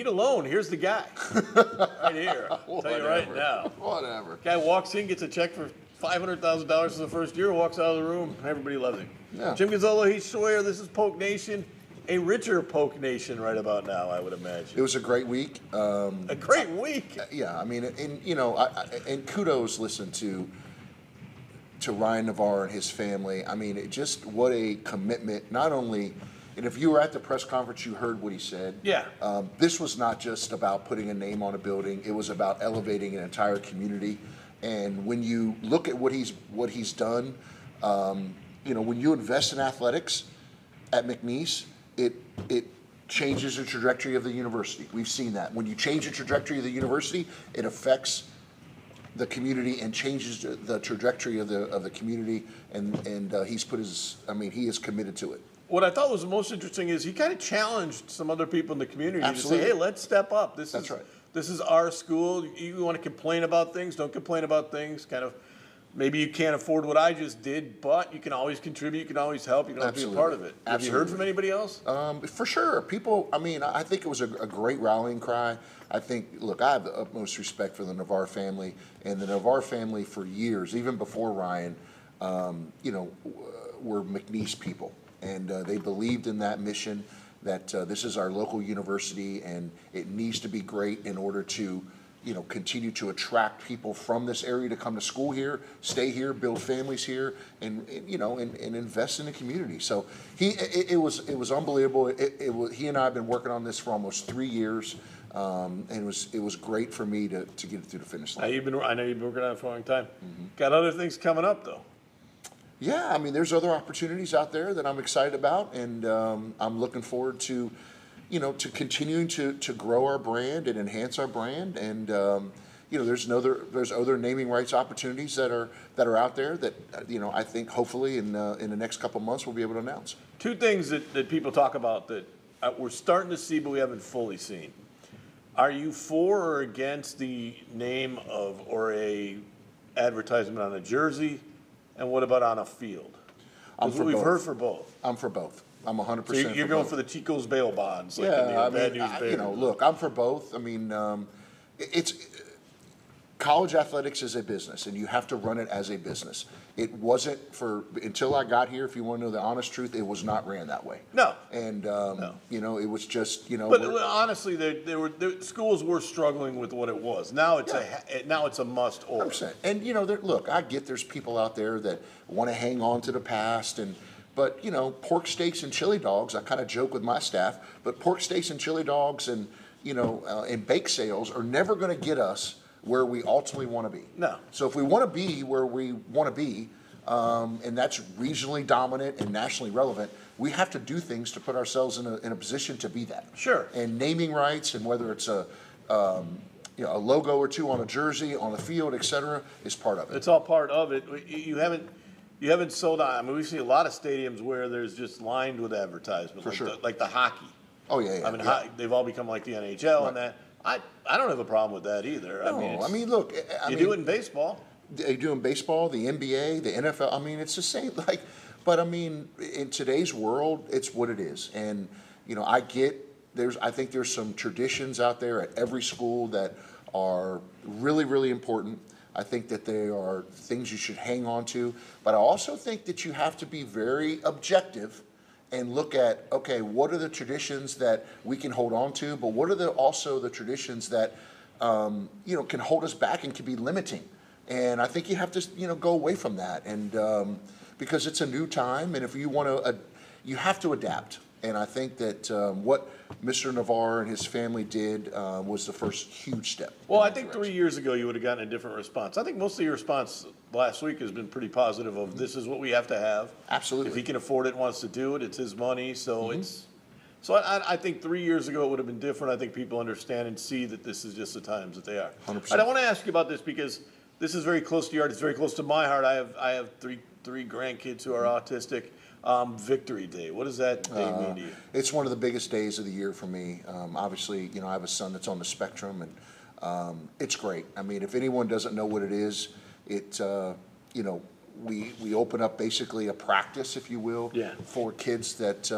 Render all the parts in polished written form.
need a loan, here's the guy. Right here. I'll tell you right now. Whatever. Guy walks in, gets a check for $500,000 for the first year, walks out of the room, everybody loves him. Yeah. Jim Gonzalo, Heath Sawyer, this is Polk Nation. A richer Polk Nation right about now, I would imagine. It was a great week. A great week. Yeah, I mean, and kudos, listen, to Ryan Navarre and his family. I mean, just what a commitment, not only, and if you were at the press conference, you heard what he said. Yeah. This was not just about putting a name on a building. It was about elevating an entire community. And when you look at what he's done, when you invest in athletics at McNeese, it changes the trajectory of the university. We've seen that. When you change the trajectory of the university, it affects the community and changes the trajectory of the community. And he is committed to it. What I thought was the most interesting is he kind of challenged some other people in the community Absolutely. to say, hey, let's step up. That's right. This is our school. You want to complain about things, don't complain about things. Kind of, maybe you can't afford what I just did, but you can always contribute, you can always help, you can always be a part of it. Have you heard from anybody else? For sure. People, I think it was a great rallying cry. I think, look, I have the utmost respect for the Navarre family, and the Navarre family for years, even before Ryan, were McNeese people. And they believed in that mission, that this is our local university and it needs to be great in order to continue to attract people from this area to come to school here, stay here, build families here, and invest in the community. So it was unbelievable. He and I have been working on this for almost 3 years, and it was great for me to get it through the finish line. I know you've been working on it for a long time. Mm-hmm. Got other things coming up though. Yeah, I mean, there's other opportunities out there that I'm excited about, and I'm looking forward to continuing to grow our brand and enhance our brand. And there's other naming rights opportunities that are out there that I think hopefully in the next couple of months we'll be able to announce. Two things that people talk about that we're starting to see but we haven't fully seen. Are you for or against the name of or a advertisement on a jersey? And what about on a field? We've heard for both. I'm for both. I'm 100%. So you're going for the Chico's bail bonds, like yeah, in the Bad News Bears. Look, I'm for both. I mean, it's college athletics is a business, and you have to run it as a business. It wasn't until I got here. If you want to know the honest truth, it was not ran that way. No. And it was just But honestly, schools were struggling with what it was. Now it's a must order. 100%. And look, I get there's people out there that want to hang on to the past But pork steaks and chili dogs, I kind of joke with my staff, but pork steaks and chili dogs and and bake sales are never going to get us where we ultimately want to be. No. So if we want to be where we want to be, and that's regionally dominant and nationally relevant, we have to do things to put ourselves in a position to be that. Sure. And naming rights, and whether it's a logo or two on a jersey, on the field, et cetera, is part of it. It's all part of it. You haven't sold out. I mean, we see a lot of stadiums where there's just lined with advertisement, For sure. like the hocky. Oh yeah. I mean, they've all become like the NHL and that. I don't have a problem with that either. No, You do it in baseball. They do in baseball, the NBA, the NFL. I mean, it's the same. But I mean, in today's world, it's what it is. And I think there's some traditions out there at every school that are really, really important. I think that they are things you should hang on to. But I also think that you have to be very objective and look at, okay, what are the traditions that we can hold on to, but what are also the traditions that can hold us back and can be limiting. And I think you have to go away from that, and because it's a new time, and if you want to, you have to adapt. And I think that what Mr. Navarre and his family did was the first huge step. Well, I think 3 years ago you would have gotten a different response. I think most of your response last week has been pretty positive of this is what we have to have. Absolutely. If he can afford it and wants to do it, it's his money. So I think 3 years ago it would have been different. I think people understand and see that this is just the times that they are. 100%. I want to ask you about this because this is very close to your heart. It's very close to my heart. I have three grandkids who are autistic. Victory Day. What does that day mean to you? It's one of the biggest days of the year for me. Obviously, I have a son that's on the spectrum, and it's great. I mean, if anyone doesn't know what it is, we open up basically a practice, if you will, for kids that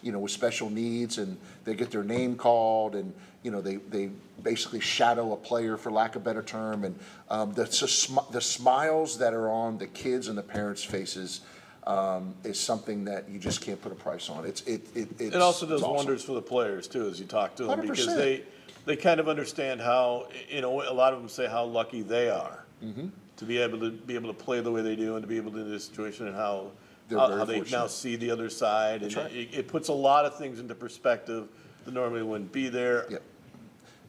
with special needs, and they get their name called, and they basically shadow a player, for lack of a better term, and the smiles that are on the kids and the parents' faces is something that you just can't put a price on. It also does awesome. wonders for the players too, as you talk to them, 100%. because they kind of understand how, a lot of them say how lucky they are to be able to play the way they do, and to be able to do this situation, and how they fortunate. now see the other side. That's and right. it puts a lot of things into perspective that normally wouldn't be there. Yep.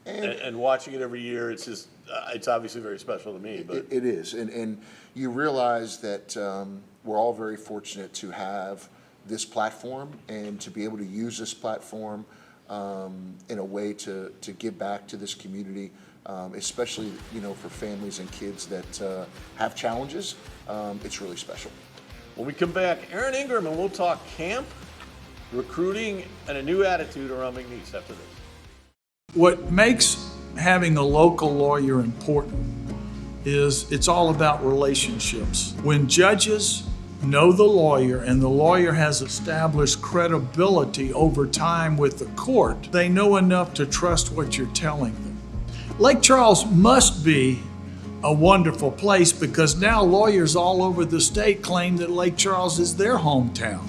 And watching it every year, it's just it's obviously very special to me. But it is, and you realize that we're all very fortunate to have this platform and to be able to use this platform in a way to give back to this community, especially for families and kids that have challenges. It's really special. when we come back, Aaron Ingram, and we'll talk camp, recruiting, and a new attitude around McNeese after this. What makes having a local lawyer important is it's all about relationships. When judges know the lawyer and the lawyer has established credibility over time with the court, they know enough to trust what you're telling them. Lake Charles must be a wonderful place because now lawyers all over the state claim that Lake Charles is their hometown.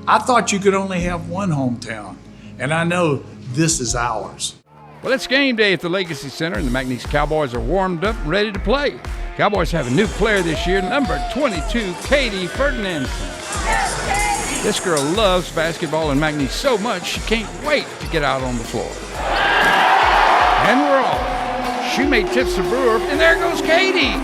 I thought you could only have one hometown, and I know this is ours. Well, it's game day at the Legacy Center, and the McNeese Cowboys are warmed up and ready to play. Cowboys have a new player this year, number 22, Katie Ferdinandson. This girl loves basketball and McNeese so much she can't wait to get out on the floor. And we're off. She made tips to Brewer, and there goes Katie.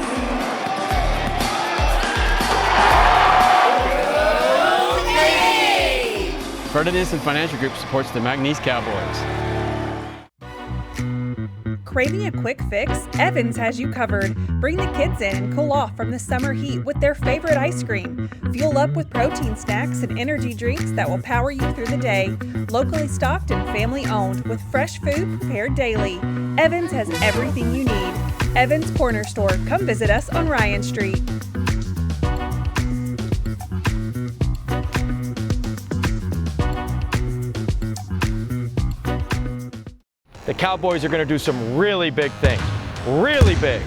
Ferdinandson Financial Group supports the McNeese Cowboys. Craving a quick fix? Evans has you covered. Bring the kids in and cool off from the summer heat with their favorite ice cream. Fuel up with protein snacks and energy drinks that will power you through the day. Locally stocked and family owned with fresh food prepared daily. Evans has everything you need. Evans Corner Store. Come visit us on Ryan Street. The Cowboys are going to do some really big things. Really big.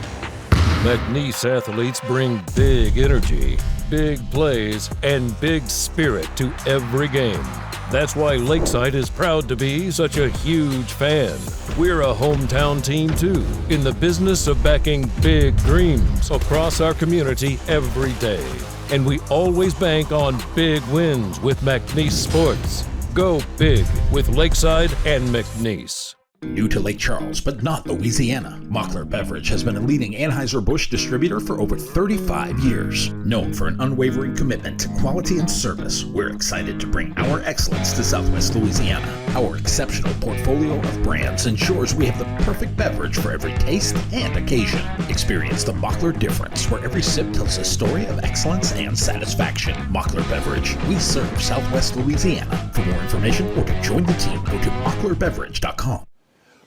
McNeese athletes bring big energy, big plays, and big spirit to every game. That's why Lakeside is proud to be such a huge fan. We're a hometown team too, in the business of backing big dreams across our community every day. And we always bank on big wins with McNeese Sports. Go big with Lakeside and McNeese. New to Lake Charles, but not Louisiana, Mockler Beverage has been a leading Anheuser-Busch distributor for over 35 years. Known for an unwavering commitment to quality and service, we're excited to bring our excellence to Southwest Louisiana. Our exceptional portfolio of brands ensures we have the perfect beverage for every taste and occasion. Experience the Mockler difference, where every sip tells a story of excellence and satisfaction. Mockler Beverage, we serve Southwest Louisiana. For more information or to join the team, go to mocklerbeverage.com.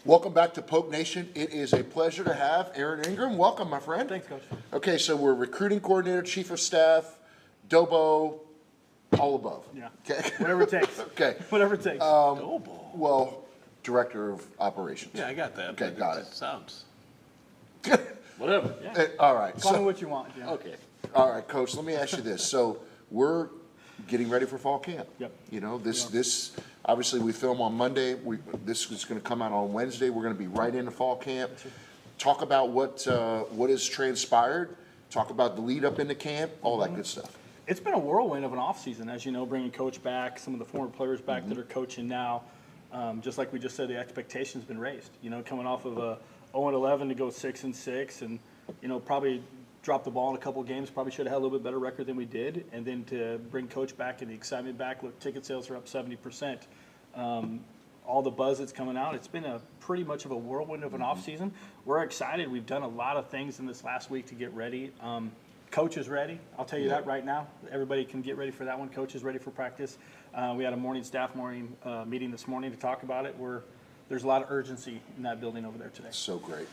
Welcome back to Poke Nation. It is a pleasure to have Aaron Ingram. Welcome, my friend. Thanks, Coach. Okay, so we're recruiting coordinator, chief of staff, Dobo, all above. Yeah. Okay. Whatever it takes. Okay. Whatever it takes. Well, director of operations. Yeah, I got that. Okay, but got it. Sounds whatever. All right. Call me what you want. Yeah. Okay. All right, Coach, let me ask you this. So we're getting ready for fall camp. Yep. This obviously we film on Monday. This is going to come out on Wednesday. We're going to be right into fall camp. Talk about what has transpired. Talk about the lead up into camp, all that good stuff. It's been a whirlwind of an offseason, as you know, bringing Coach back, some of the former players back that are coaching now. Just like we just said, the expectation's been raised. Coming off of a 0-11 to go 6-6, and probably dropped the ball in a couple of games. Probably should have had a little bit better record than we did. And then to bring Coach back and the excitement back, look, ticket sales are up 70%. All the buzz that's coming out, it's been a pretty much of a whirlwind of an offseason. We're excited. We've done a lot of things in this last week to get ready. Coach is ready. I'll tell you that right now. Everybody can get ready for that one. Coach is ready for practice. We had a morning meeting this morning to talk about it. There's a lot of urgency in that building over there today. So great.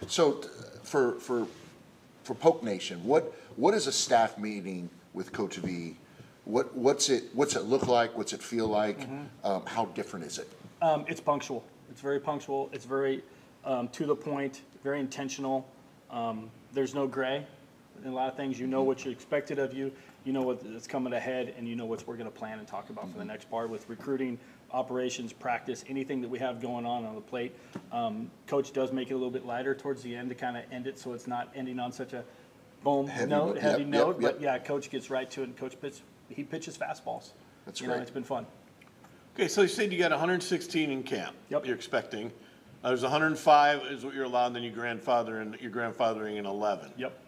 So for Poke Nation, what is a staff meeting with Coach V What's it look like? What's it feel like? How different is it? It's punctual. It's very punctual. It's very to the point, very intentional. There's no gray. In a lot of things, you know what you expected of you. You know what's coming ahead, and you know what we're going to plan and talk about for the next part with recruiting, operations, practice, anything that we have going on the plate. Coach does make it a little bit lighter towards the end to kind of end it so it's not ending on such a heavy note. But yeah, Coach gets right to it, and Coach pitches fastballs. That's great. It's been fun. Okay, so you said you got 116 in camp. Yep. You're expecting. There's 105 is what you're allowed, and then you're grandfathering in 11. Yep.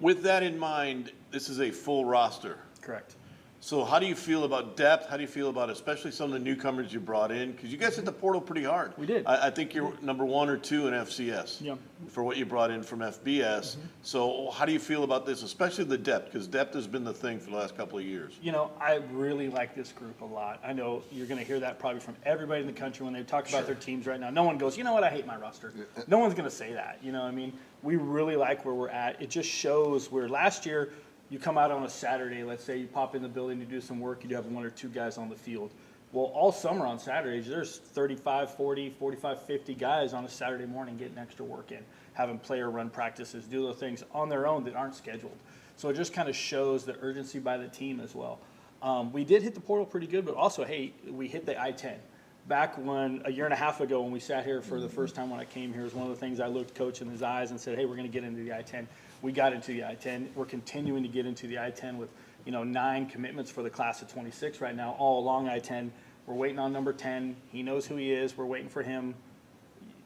With that in mind, this is a full roster. Correct. So how do you feel about depth? How do you feel about especially some of the newcomers you brought in? Because you guys hit the portal pretty hard. We did. I think you're number 1 or 2 in FCS for what you brought in from FBS. So how do you feel about this, especially the depth? Because depth has been the thing for the last couple of years. I really like this group a lot. I know you're going to hear that probably from everybody in the country when they talk about their teams right now. No one goes, you know what, I hate my roster. No one's going to say that. You know what I mean? We really like where we're at. It just shows where last year – you come out on a Saturday, let's say you pop in the building to do some work, you do have 1 or 2 guys on the field. Well, all summer on Saturdays, there's 35, 40, 45, 50 guys on a Saturday morning getting extra work in, having player run practices, do those things on their own that aren't scheduled. So it just kind of shows the urgency by the team as well. We did hit the portal pretty good, but also, we hit the I-10. Back when, a year and a half ago, when we sat here for the first time when I came here, was one of the things I looked Coach in his eyes and said, hey, we're going to get into the I-10. We got into the I-10. We're continuing to get into the I-10 with, 9 commitments for the class of 26 right now, all along I-10. We're waiting on number 10. He knows who he is. We're waiting for him.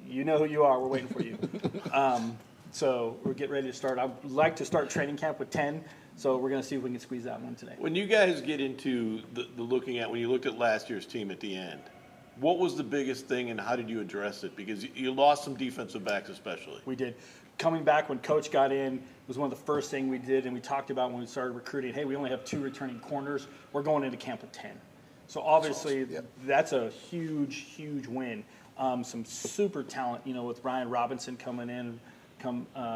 You know who you are. We're waiting for you. So we're getting ready to start. I'd like to start training camp with 10. So we're going to see if we can squeeze that one today. When you guys get into the looking at, when you looked at last year's team at the end, what was the biggest thing and how did you address it? Because you lost some defensive backs especially. We did. Coming back when Coach got in was one of the first things we did, and we talked about when we started recruiting, hey, we only have 2 returning corners. We're going into camp with 10. So obviously that's a huge, huge win. Some super talent, with Ryan Robinson coming in,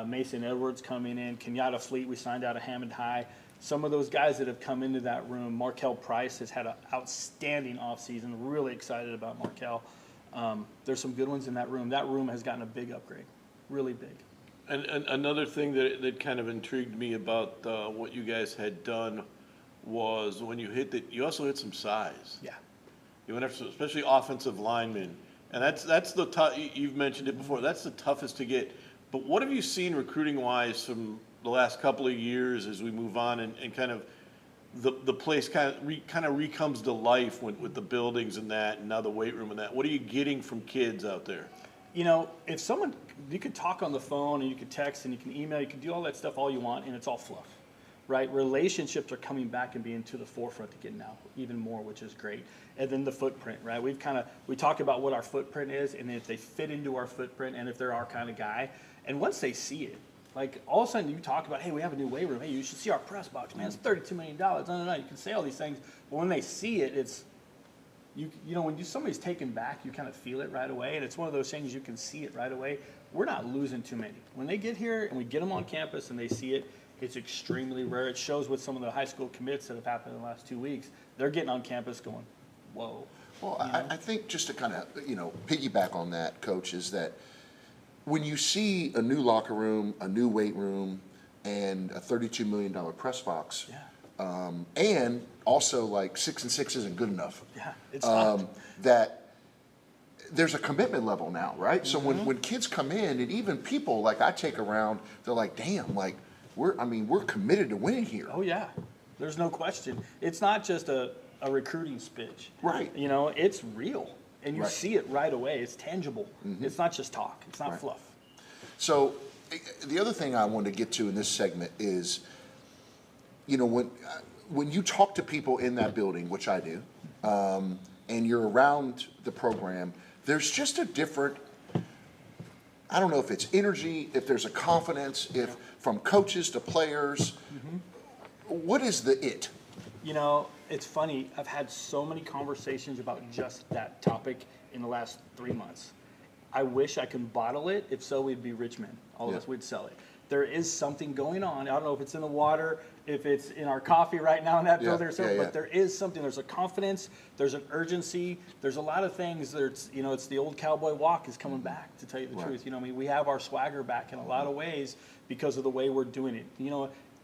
Mason Edwards coming in, Kenyatta Fleet we signed out of Hammond High. Some of those guys that have come into that room, Markel Price has had an outstanding offseason. Really excited about Markel. There's some good ones in that room. That room has gotten a big upgrade, really big. And another thing that kind of intrigued me about what you guys had done was when you you also hit some size. Yeah. You went after, especially offensive linemen, and that's the tough. You've mentioned it before. That's the toughest to get. But what have you seen recruiting wise from the last couple of years as we move on and kind of the place kind of comes to life with the buildings and that, and now the weight room and that? What are you getting from kids out there? If someone, you could talk on the phone and you could text and you can email, you can do all that stuff all you want, and it's all fluff, right? Relationships are coming back and being to the forefront again now, even more, which is great. And then the footprint, right? We talk about what our footprint is, and if they fit into our footprint, and if they're our kind of guy, and once they see it, like all of a sudden you talk about, hey, we have a new weight room. Hey, you should see our press box, man. It's $32 million. No. You can say all these things, but when they see it, it's when somebody's taken back, you kind of feel it right away, and it's one of those things you can see it right away. We're not losing too many. When they get here and we get them on campus and they see it, it's extremely rare. It shows with some of the high school commits that have happened in the last 2 weeks. They're getting on campus going, whoa. Well, I think just to kind of, piggyback on that, Coach, is that when you see a new locker room, a new weight room, and a $32 million press box, and also like 6 and 6 isn't good enough. Yeah, it's not. That there's a commitment level now, right? So when kids come in, and even people like I take around, they're like, damn, like we're committed to winning here. Oh yeah, there's no question. It's not just a recruiting speech, right? It's real, and you see it right away. It's tangible. It's not just talk. It's not fluff. So the other thing I wanted to get to in this segment is, when you talk to people in that building, which I do, and you're around the program, there's just a different, I don't know if it's energy, if there's a confidence, if from coaches to players, what is the it? It's funny. I've had so many conversations about just that topic in the last 3 months. I wish I could bottle it. If so, we'd be rich men. All of us, we'd sell it. there is something going on. I don't know if it's in the water, if it's in our coffee right now in that building or something, but there is something. There's a confidence, there's an urgency, there's a lot of things. There's, it's the old cowboy walk is coming back, to tell you the truth. We have our swagger back in a lot of ways because of the way we're doing it.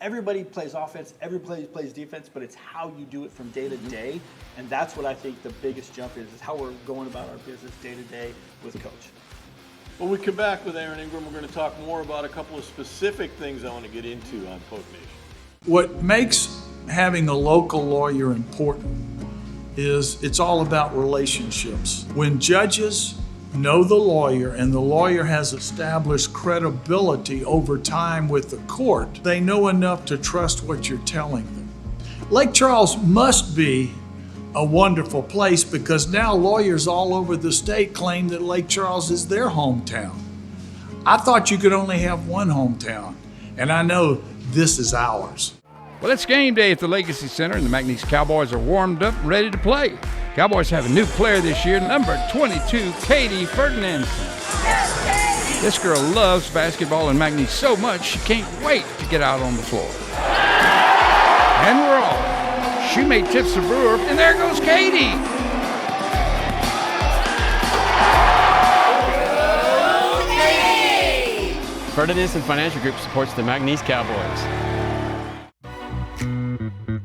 Everybody plays offense, everybody plays defense, but it's how you do it from day to day, and that's what I think the biggest jump is how we're going about our business day to day with Coach. When we come back with Aaron Ingram, we're going to talk more about a couple of specific things I want to get into on Poke Nation. What makes having a local lawyer important is it's all about relationships. When judges know the lawyer and the lawyer has established credibility over time with the court, they know enough to trust what you're telling them. Lake Charles must be a wonderful place because now lawyers all over the state claim that Lake Charles is their hometown. I thought you could only have one hometown, and I know this is ours. Well, it's game day at the Legacy Center, and the McNeese Cowboys are warmed up and ready to play. Cowboys have a new player this year, number 22, Katie Ferdinand. This girl loves basketball and McNeese so much she can't wait to get out on the floor. And we're off. Shoemate tips the brewer, and there goes Katie. Ferdinand Financial Group supports the McNeese Cowboys.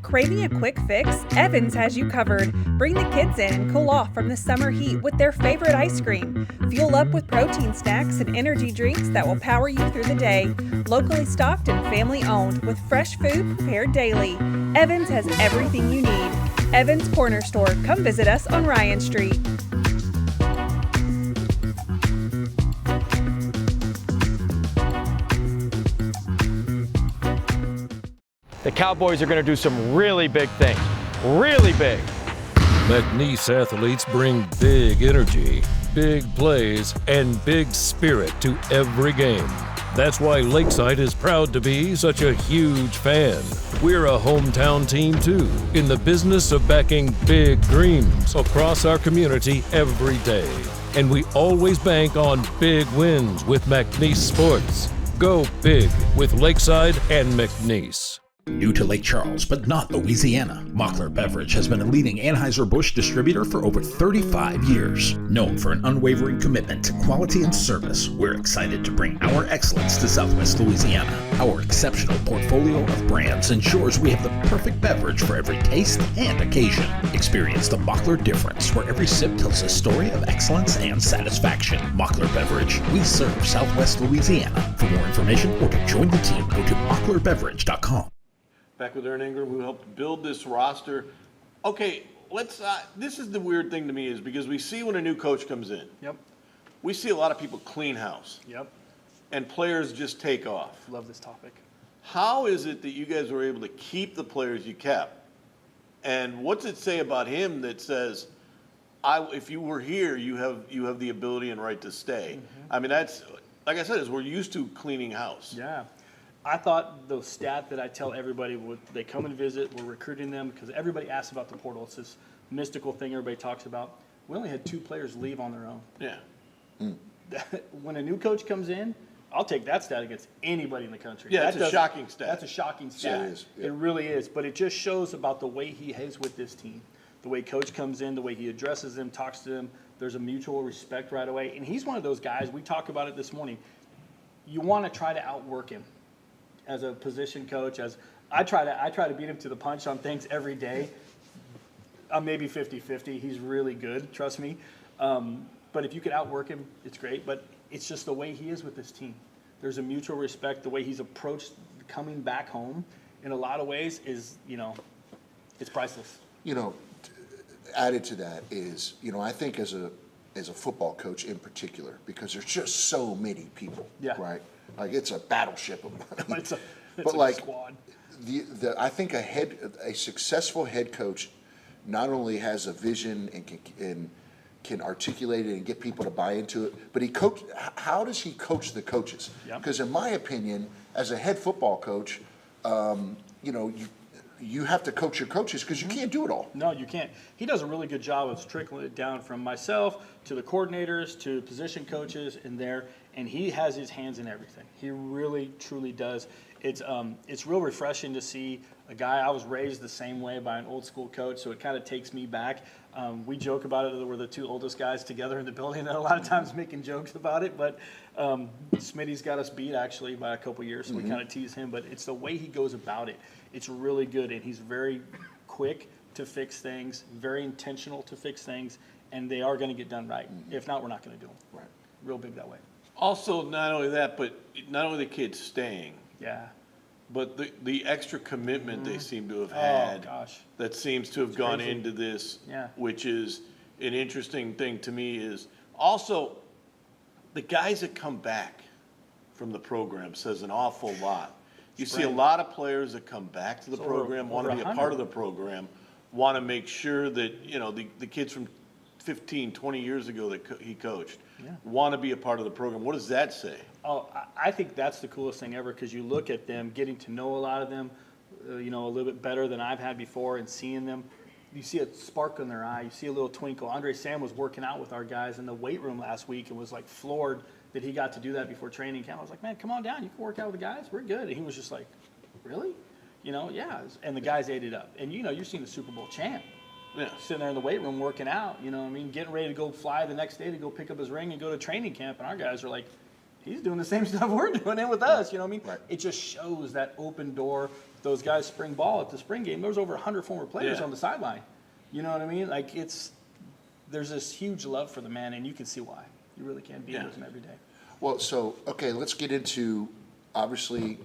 Craving a quick fix? Evans has you covered. Bring the kids in and cool off from the summer heat with their favorite ice cream. Fuel up with protein snacks and energy drinks that will power you through the day. Locally stocked and family owned with fresh food prepared daily. Evans has everything you need. Evans Corner Store. Come visit us on Ryan Street. The Cowboys are going to do some really big things. Really big. McNeese athletes bring big energy, big plays, and big spirit to every game. That's why Lakeside is proud to be such a huge fan. We're a hometown team too, in the business of backing big dreams across our community every day. And we always bank on big wins with McNeese Sports. Go big with Lakeside and McNeese. New to Lake Charles, but not Louisiana, Mockler Beverage has been a leading Anheuser-Busch distributor for over 35 years. Known for an unwavering commitment to quality and service, we're excited to bring our excellence to Southwest Louisiana. Our exceptional portfolio of brands ensures we have the perfect beverage for every taste and occasion. Experience the Mockler difference, where every sip tells a story of excellence and satisfaction. Mockler Beverage, we serve Southwest Louisiana. For more information or to join the team, go to mocklerbeverage.com. Back with Aaron Ingram, who helped build this roster. Okay, this is the weird thing to me is because we see when a new coach comes in. Yep. We see a lot of people clean house. Yep. And players just take off. Love this topic. How is it that you guys were able to keep the players you kept? And what's it say about him that says, if you were here, you have the ability and right to stay? I mean, that's, like I said, is we're used to cleaning house. Yeah. I thought the stat that I tell everybody when they come and visit, we're recruiting them because everybody asks about the portal. It's this mystical thing everybody talks about. We only had 2 players leave on their own. Yeah. When a new coach comes in, I'll take that stat against anybody in the country. Yeah, that's a shocking stat. That's a shocking stat. Yeah, it is. Yeah. It really is. But it just shows about the way he is with this team. The way coach comes in, the way he addresses them, talks to them. There's a mutual respect right away. And he's one of those guys, we talked about it this morning. You want to try to outwork him. As a position coach, as I try to beat him to the punch on things every day. I'm maybe 50-50. He's really good, trust me. But if you could outwork him, it's great. But it's just the way he is with this team. There's a mutual respect. The way he's approached coming back home in a lot of ways is, it's priceless. Added to that is, I think as a football coach in particular, because there's just so many people, right? Like it's a battleship. It's a squad. I think a successful head coach not only has a vision and can articulate it and get people to buy into it, but how does he coach the coaches? Because in my opinion, as a head football coach, you have to coach your coaches because you can't do it all. No, you can't. He does a really good job of trickling it down from myself to the coordinators to position coaches in there, and he has his hands in everything. He really, truly does. It's real refreshing to see a guy. I was raised the same way by an old school coach, so it kind of takes me back. We joke about it that we're the two oldest guys together in the building, and a lot of times making jokes about it, but Smitty's got us beat actually by a couple years, so we kind of tease him, but it's the way he goes about it. It's really good, and he's very quick to fix things, very intentional to fix things, and they are going to get done right. If not, we're not going to do them. Right. Real big that way. Also, not only that, but not only the kids staying, Yeah. but the extra commitment they seem to have had. Oh, gosh. That seems to have gone crazy. into this, Yeah. which is an interesting thing to me is also the guys that come back from the program says an awful lot. You see a lot of players that come back to the It's program, over want to be a 100. part of the program, want to make sure that, you know, the kids from 15, 20 years ago that he coached want to be a part of the program. What does that say? Oh, I think that's the coolest thing ever because you look at them, getting to know a lot of them, you know, a little bit better than I've had before, and seeing them. You see a spark in their eye. You see a little twinkle. Andre Sam was working out with our guys in the weight room last week and was like floored that he got to do that before training camp. I was like, man, come on down. You can work out with the guys. We're good. And he was just like, really? You know, yeah. And the guys ate it up. And, you know, you're seeing the Super Bowl champ. Yeah. Sitting there in the weight room working out, you know what I mean, getting ready to go fly the next day to go pick up his ring and go to training camp, and our guys are like, he's doing the same stuff we're doing in with us, you know what I mean? Right. It just shows that open door. Those guys spring ball at the spring game. There was over 100 former players on the sideline. You know what I mean? Like, there's this huge love for the man, and you can see why. You really can be with him every day. Well, so, okay, let's get into, obviously,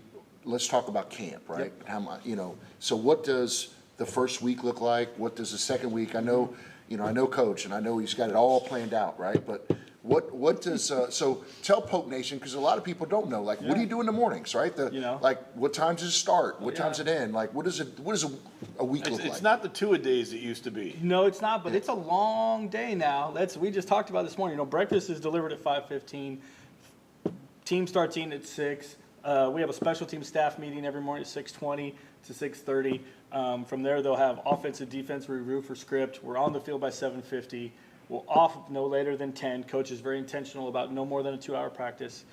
let's talk about camp, right? Yep. How much, you know, so what does the first week look like? What does the second week? I know, you know, I know Coach, and I know he's got it all planned out, right? But what does, so tell Poke Nation, because a lot of people don't know, like, what do you do in the mornings, right? You know. Like, what time does it start? What time's it end? Like, what does a week look like? It's not the two-a-days it used to be. No, it's not, but it's a long day now. We just talked about this morning. You know, breakfast is delivered at 5:15. Team starts eating at 6. We have a special team staff meeting every morning at 6:20 to 6:30. From there, they'll have offensive, defensive review for script. We're on the field by 7:50. We'll off no later than 10. Coach is very intentional about no more than a 2-hour practice.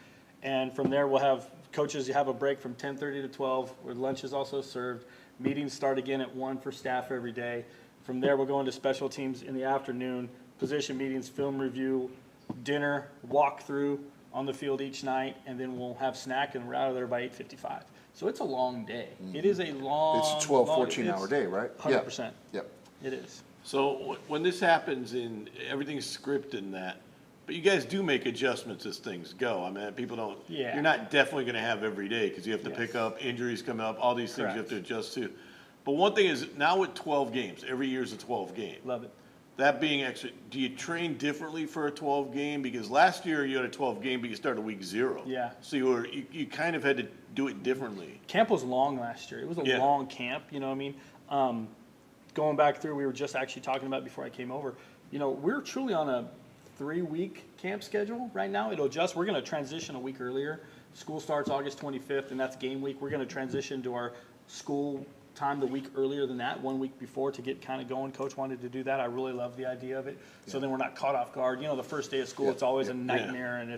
And from there, we'll have coaches have a break from 10:30 to 12, where lunch is also served. Meetings start again at 1 for staff every day. From there, we'll go into special teams in the afternoon, position meetings, film review, dinner, walkthrough on the field each night, and then we'll have snack, and we're out of there by 8:55. So it's a long day. It is a long, It's a 12, 14-hour day, right? 100%. Yep. It is. So when this happens and everything's scripted and that, but you guys do make adjustments as things go. I mean, people don't, Yeah. you're not definitely going to have every day because you have to pick up injuries coming up, all these things you have Correct. to adjust to. But one thing is now with 12 games, every year's a 12 game. Love it. That being extra, do you train differently for a 12 game? Because last year you had a 12 game, but you started week 0. Yeah. So you kind of had to do it differently. Camp was long last year. It was a long camp, you know what I mean? Going back through, we were just actually talking about before I came over, you know, we're truly on a 3-week camp schedule right now. It'll adjust. We're going to transition a week earlier. School starts August 25th, and that's game week. We're going to transition to our school time the week earlier than that, 1 week before, to get kind of going. Coach wanted to do that. I really love the idea of it. So then we're not caught off guard. You know, the first day of school, it's always a nightmare, and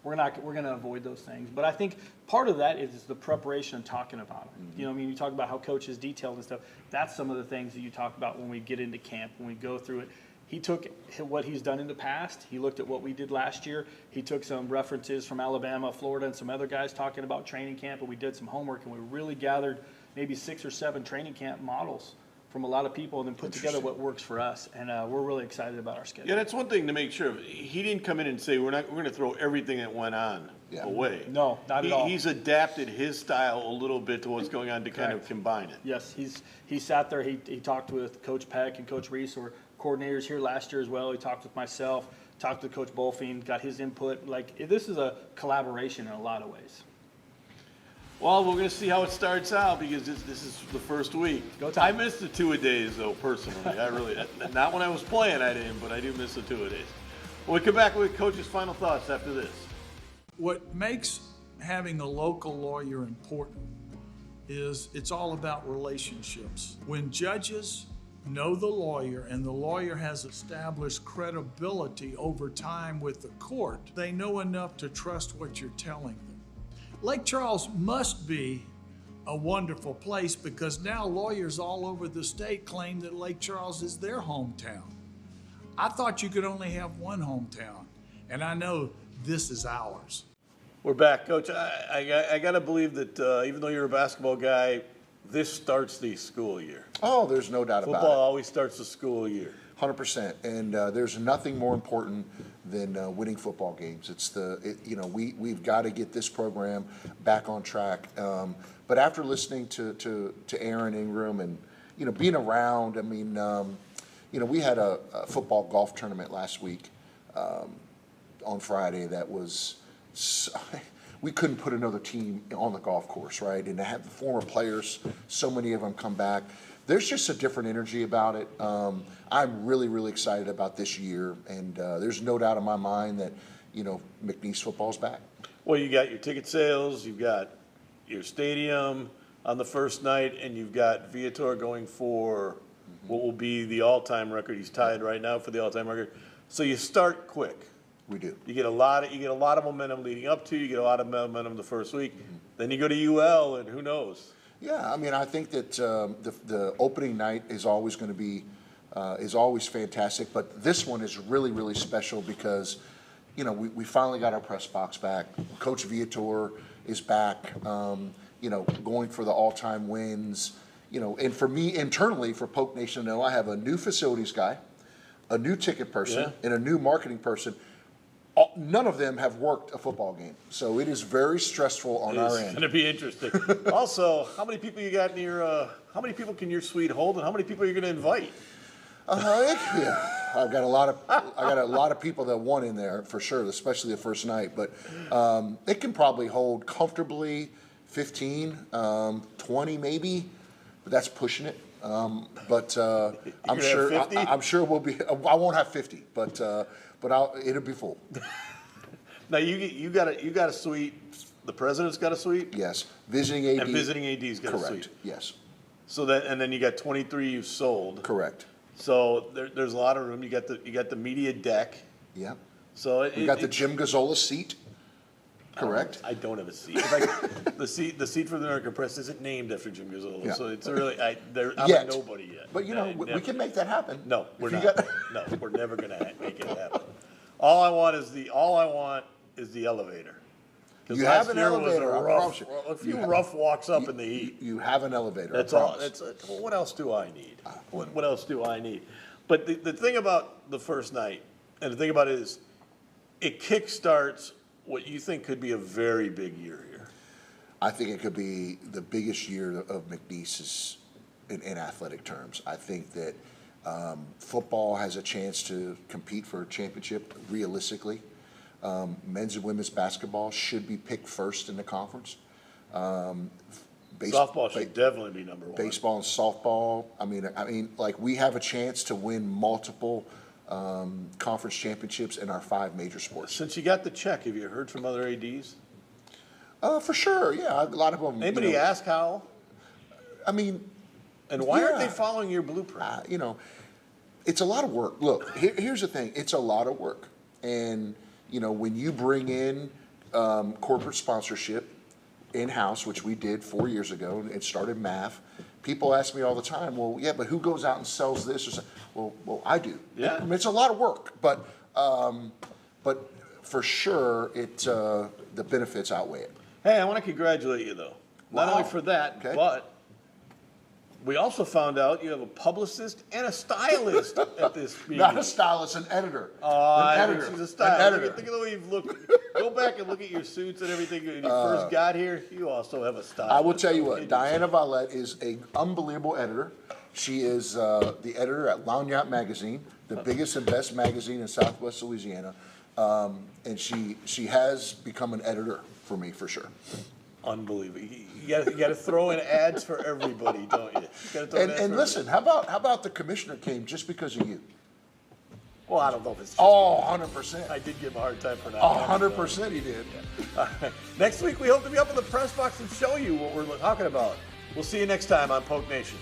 we're going to avoid those things. But I think part of that is the preparation and talking about it. You know what I mean? You talk about how coach is detailed and stuff. That's some of the things that you talk about when we get into camp, when we go through it. He took what he's done in the past. He looked at what we did last year. He took some references from Alabama, Florida, and some other guys talking about training camp, and we did some homework, and we really gathered maybe 6 or 7 training camp models from a lot of people and then put together what works for us. And we're really excited about our schedule. Yeah, that's one thing to make sure. He didn't come in and say, we're going to throw everything that went on away. No, not at all. He's adapted his style a little bit to what's going on to kind of combine it. Yes, he sat there. He talked with Coach Peck and Coach Reese, who were coordinators here last year as well. He talked with myself, talked with Coach Bolfing, got his input. Like, this is a collaboration in a lot of ways. Well, we're going to see how it starts out because this is the first week. Go time. I missed the 2-a-days, though, personally. I really, not when I was playing, I didn't, but I do miss the 2-a-days. Well, we come back with Coach's final thoughts after this. What makes having a local lawyer important is it's all about relationships. When judges know the lawyer and the lawyer has established credibility over time with the court, they know enough to trust what you're telling them. Lake Charles must be a wonderful place because now lawyers all over the state claim that Lake Charles is their hometown. I thought you could only have one hometown, and I know this is ours. We're back, Coach. I got to believe that even though you're a basketball guy, this starts the school year. Oh, there's no doubt about it. Football always starts the school year. 100%. And there's nothing more important than winning football games. It's we've got to get this program back on track. But after listening to Aaron Ingram and, being around, we had a football golf tournament last week on Friday that was, we couldn't put another team on the golf course, right? And to have the former players, so many of them come back. There's just a different energy about it. I'm really, really excited about this year, and there's no doubt in my mind that, McNeese football's back. Well, you got your ticket sales, you've got your stadium on the first night, and you've got Viator going for what will be the all-time record. He's tied right now for the all-time record. So you start quick. We do. You get a lot of momentum leading up to. You get a lot of momentum the first week. Then you go to UL, and who knows? Yeah, I think that the opening night is always going to be is always fantastic, but this one is really, really special because, we finally got our press box back. Coach Viator is back, going for the all-time wins. And for me internally, for Polk Nation, I have a new facilities guy, a new ticket person, and a new marketing person. None of them have worked a football game, so it is very stressful on our end. It's going to be interesting. Also, how many people you got in your? How many people can your suite hold, and how many people are you going to invite? I got a lot of people that want in there for sure, especially the first night. But it can probably hold comfortably 15, 20 maybe, but that's pushing it. I'm sure we'll be. I won't have 50, but it'll be full. Now you got a suite. The president's got a suite. Yes, visiting AD. And visiting AD's got correct. a suite. Yes. So and then you got 23 you've sold. Correct. So there's a lot of room. You got the media deck. Yeah. So we got the Jim Gazzola seat. Correct. I don't have a seat. The seat for the American Press isn't named after Jim Gazzola, so it's really I'm a nobody yet. But we can make that happen. No, we're not. No, we're never gonna make it happen. All I want is the elevator. You have an elevator. A few rough walks up in the heat. You have an elevator. That's all. What else do I need? What else do I need? But the thing about the first night, and the thing about it is, it kickstarts what you think could be a very big year here. I think it could be the biggest year of McNeese's in athletic terms. I think that football has a chance to compete for a championship realistically. Men's and women's basketball should be picked first in the conference. Softball should definitely be number one. Baseball and softball. We have a chance to win multiple conference championships in our 5 major sports. Since you got the check, have you heard from other ADs? For sure, yeah. A lot of them. Anybody ask how? And why aren't they following your blueprint? It's a lot of work. Look, here's the thing. It's a lot of work. And, when you bring in corporate sponsorship in-house, which we did 4 years ago, and started MAF, people ask me all the time, well, yeah, but who goes out and sells this? Or something? Well, I do. Yeah. It's a lot of work, but for sure, the benefits outweigh it. Hey, I want to congratulate you, though. Not only for that, but we also found out you have a publicist and a stylist at this meeting. Not a stylist, an editor. An editor. She's a stylist. Think of the way you've looked. Go back and look at your suits and everything when you first got here. You also have a stylist. I will tell you what, Diana Vallette is an unbelievable editor. She is the editor at Lagniappe Magazine, the biggest and best magazine in Southwest Louisiana. And she has become an editor for me, for sure. Unbelievable. You got to throw in ads for everybody, don't you? And listen, how about the commissioner came just because of you? Well, I don't know if it's just 100%. I did give him a hard time for that. 100% he did. Yeah. Next week, we hope to be up in the press box and show you what we're talking about. We'll see you next time on Poke Nation.